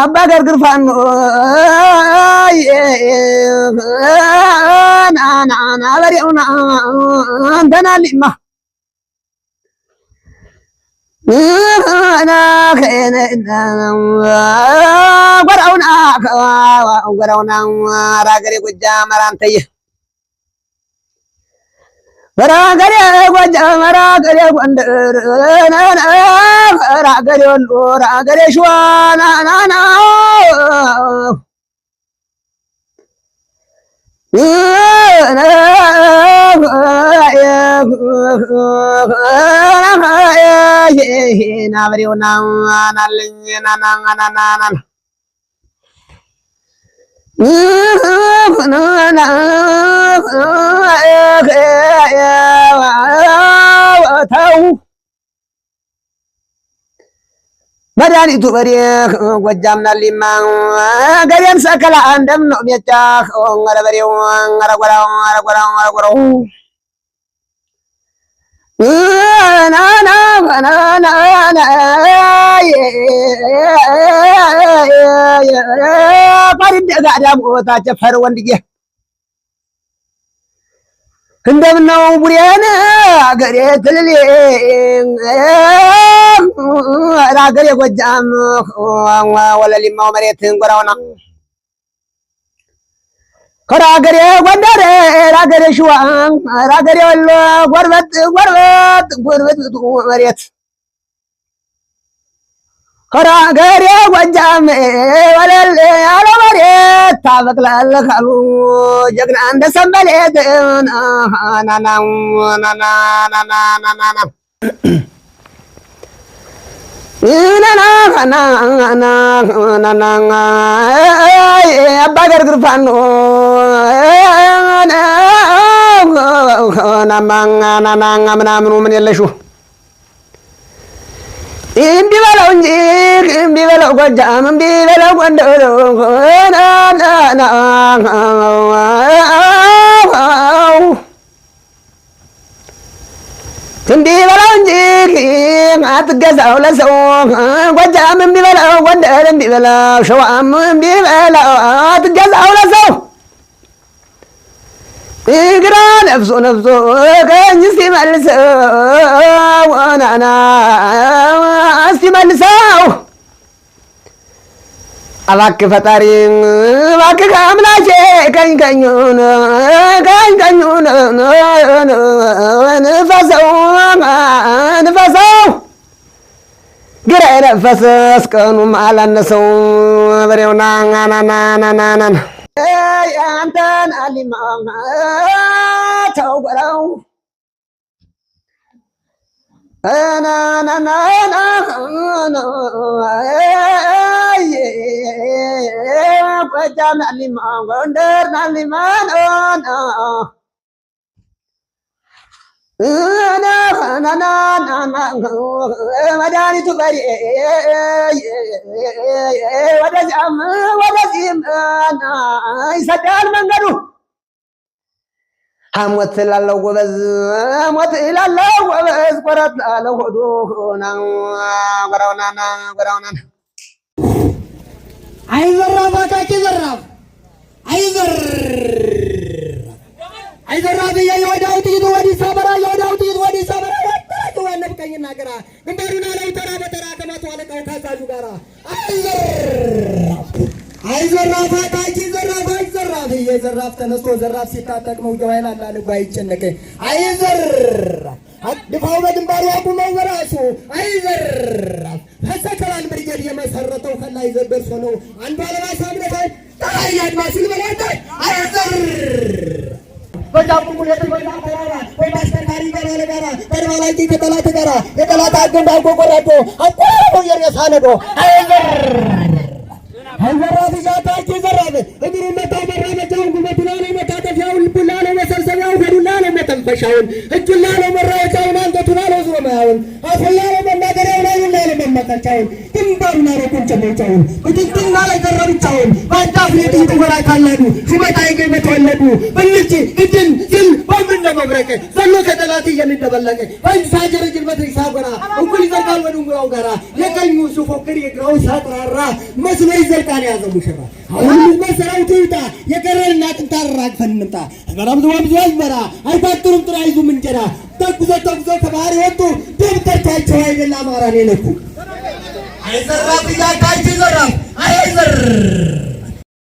Bagar Grufan, Danalima. أنا وراونا راغري قجام رانتي راغري قجام راغري وندر راغري شوانا انا መድኃኒቱ በሬ ጎጃምና ሊማ ገሬን ሰከላ እንደም ነው የሚያጫህ ኧረ በሬው ኧረ ጎራው ኧረ ጎራው ኧረ ጎራው ናና ናና ፋሪድ ጋዳ ቦታቸ ፈር ወንድዬ እንደምነው ቡሬን አገሬ ትልሌ አገሬ ጎጃም ወለሊማው መሬት ጎራውና ከራገሬ ጎንደር ራገሬ ሸዋ ራገሬ ወሎ ጎርበት ጎርበት ጎርበት መሬት ከራገሬ ጎጃም ወለል ያለ መሬት ታበቅላለህ አሉ ጀግና እንደ ሰንበሌጥ ናና ናና ናና ናና ናና ናና ናና አባገር ግርፋን ናማናናና ምናምኑ ምን የለሹ እምቢ በለው እንጂ እምቢ በለው ጎጃም እምቢ በለው ጎንደር እምቢ በለው እንጂ አትገዛው ለሰው ጎጃም እምቢ በለው ጎንደር እምቢ በለው ሸዋም እምቢ በለው አትገዛው ለሰው ግራ ነፍሶ ነፍሶ ቀኝ እስኪመልሰው ናና እስኪመልሰው እባክህ ፈጣሪ እባክህ አምላኬ ቀኝ ቀኙን ንፈሰው ንፈሰው ግራ የነፈሰ እስቀኑም አላነሰው በሬውና ናናናናናና አንተን አሊማ ተው በለው ናናናና ጎጃም አሊማ ጎንደር አሊማ መድኃኒቱ በሬ ወደዚያም ወደዚህም ይሰዳል መንገዱ ሐሞት ላለው ጎበዝ ሞት ላለው ጎበዝ ቆረጥ ላለው ሆዱ ጎራውናና ጎራውናና አይዘራፍ አካኪ ዘራፍ አይዘራፍ የወዳው ጥይት ወዲህ ሰበራ የወዳው ጥይት ወዲህ ሰበራ ወነብቀኝና ግራ ግንባሩና ላይ ተራ በተራ ከመቶ አለቃው ካዛዡ ጋራ አይዘራፍ አካኪ ዘራፍ የዘራፍ ተነስቶ ዘራፍ ሲታጠቅ መውጃው አይላል አልጓ አይጨነቀ አይዘራፍ ድፋው በግንባሩ አቁመው በራሱ አይዘራፍ ፈሰከላል ብርጌድ የመሰረተው ከላይ ዘበርሶ ነው አንዱ አለባሳ ብለታል ታያድ ማሲል በላታ አይዘራፍ በጃምቡ ለተወላ ተራራ በማስተካሪ ጋራ ተርባላይ ተጠላት ጋራ የጠላት አገንዳ ቆቆራቶ አቆራቶ የረሳነዶ አይዘራፍ አይዘራፍ ዛታች ዘራፍ እግሩ መታመራ መጫው ጉበቱና ነው መታጠፊያው ልቡና ነው መሰብሰቢያው ገዱና ነው መተንፈሻውን እጁና ነው መራጫውን አንገቱና ነው ዙሮ ማያውን አፈያ ነው መናገሪያው ላይ ነው መመከቻውን ግንባሩን አረቁን ጨመጫውን በትንትና ላይ ገረብቻውን ባንዳፍ የጥይት ወራ ካላዱ ሹመት አይገኝ በተወለዱ በልጭ ግድን ዝም በምን ለመብረቅ ዘሎ ከጠላት እየሚደበለቀ በእንስሳ ጀረጅል በትሪሳ ጎራ እንኩል ይዘርጋል ወድንጉራው ጋራ የቀኙ ሱፎክር የግራው ሳጥራራ መስሎ ይዘርቃል ያዘ ሙሽራ አሁን መሰራዊቱ ይውጣ የቀረና ጥንታራ አቅፈንምጣ በራም ዝዋም ዝዋዝ በራ አይታጥሩም ጥራ ይዙ ምንጀራ ተጉዞ ከባህር ወጡ ደብተርታቸው አይደል አማራ ነው ለኩ አይዘራፍ ያካይ ዘራፍ አይዘር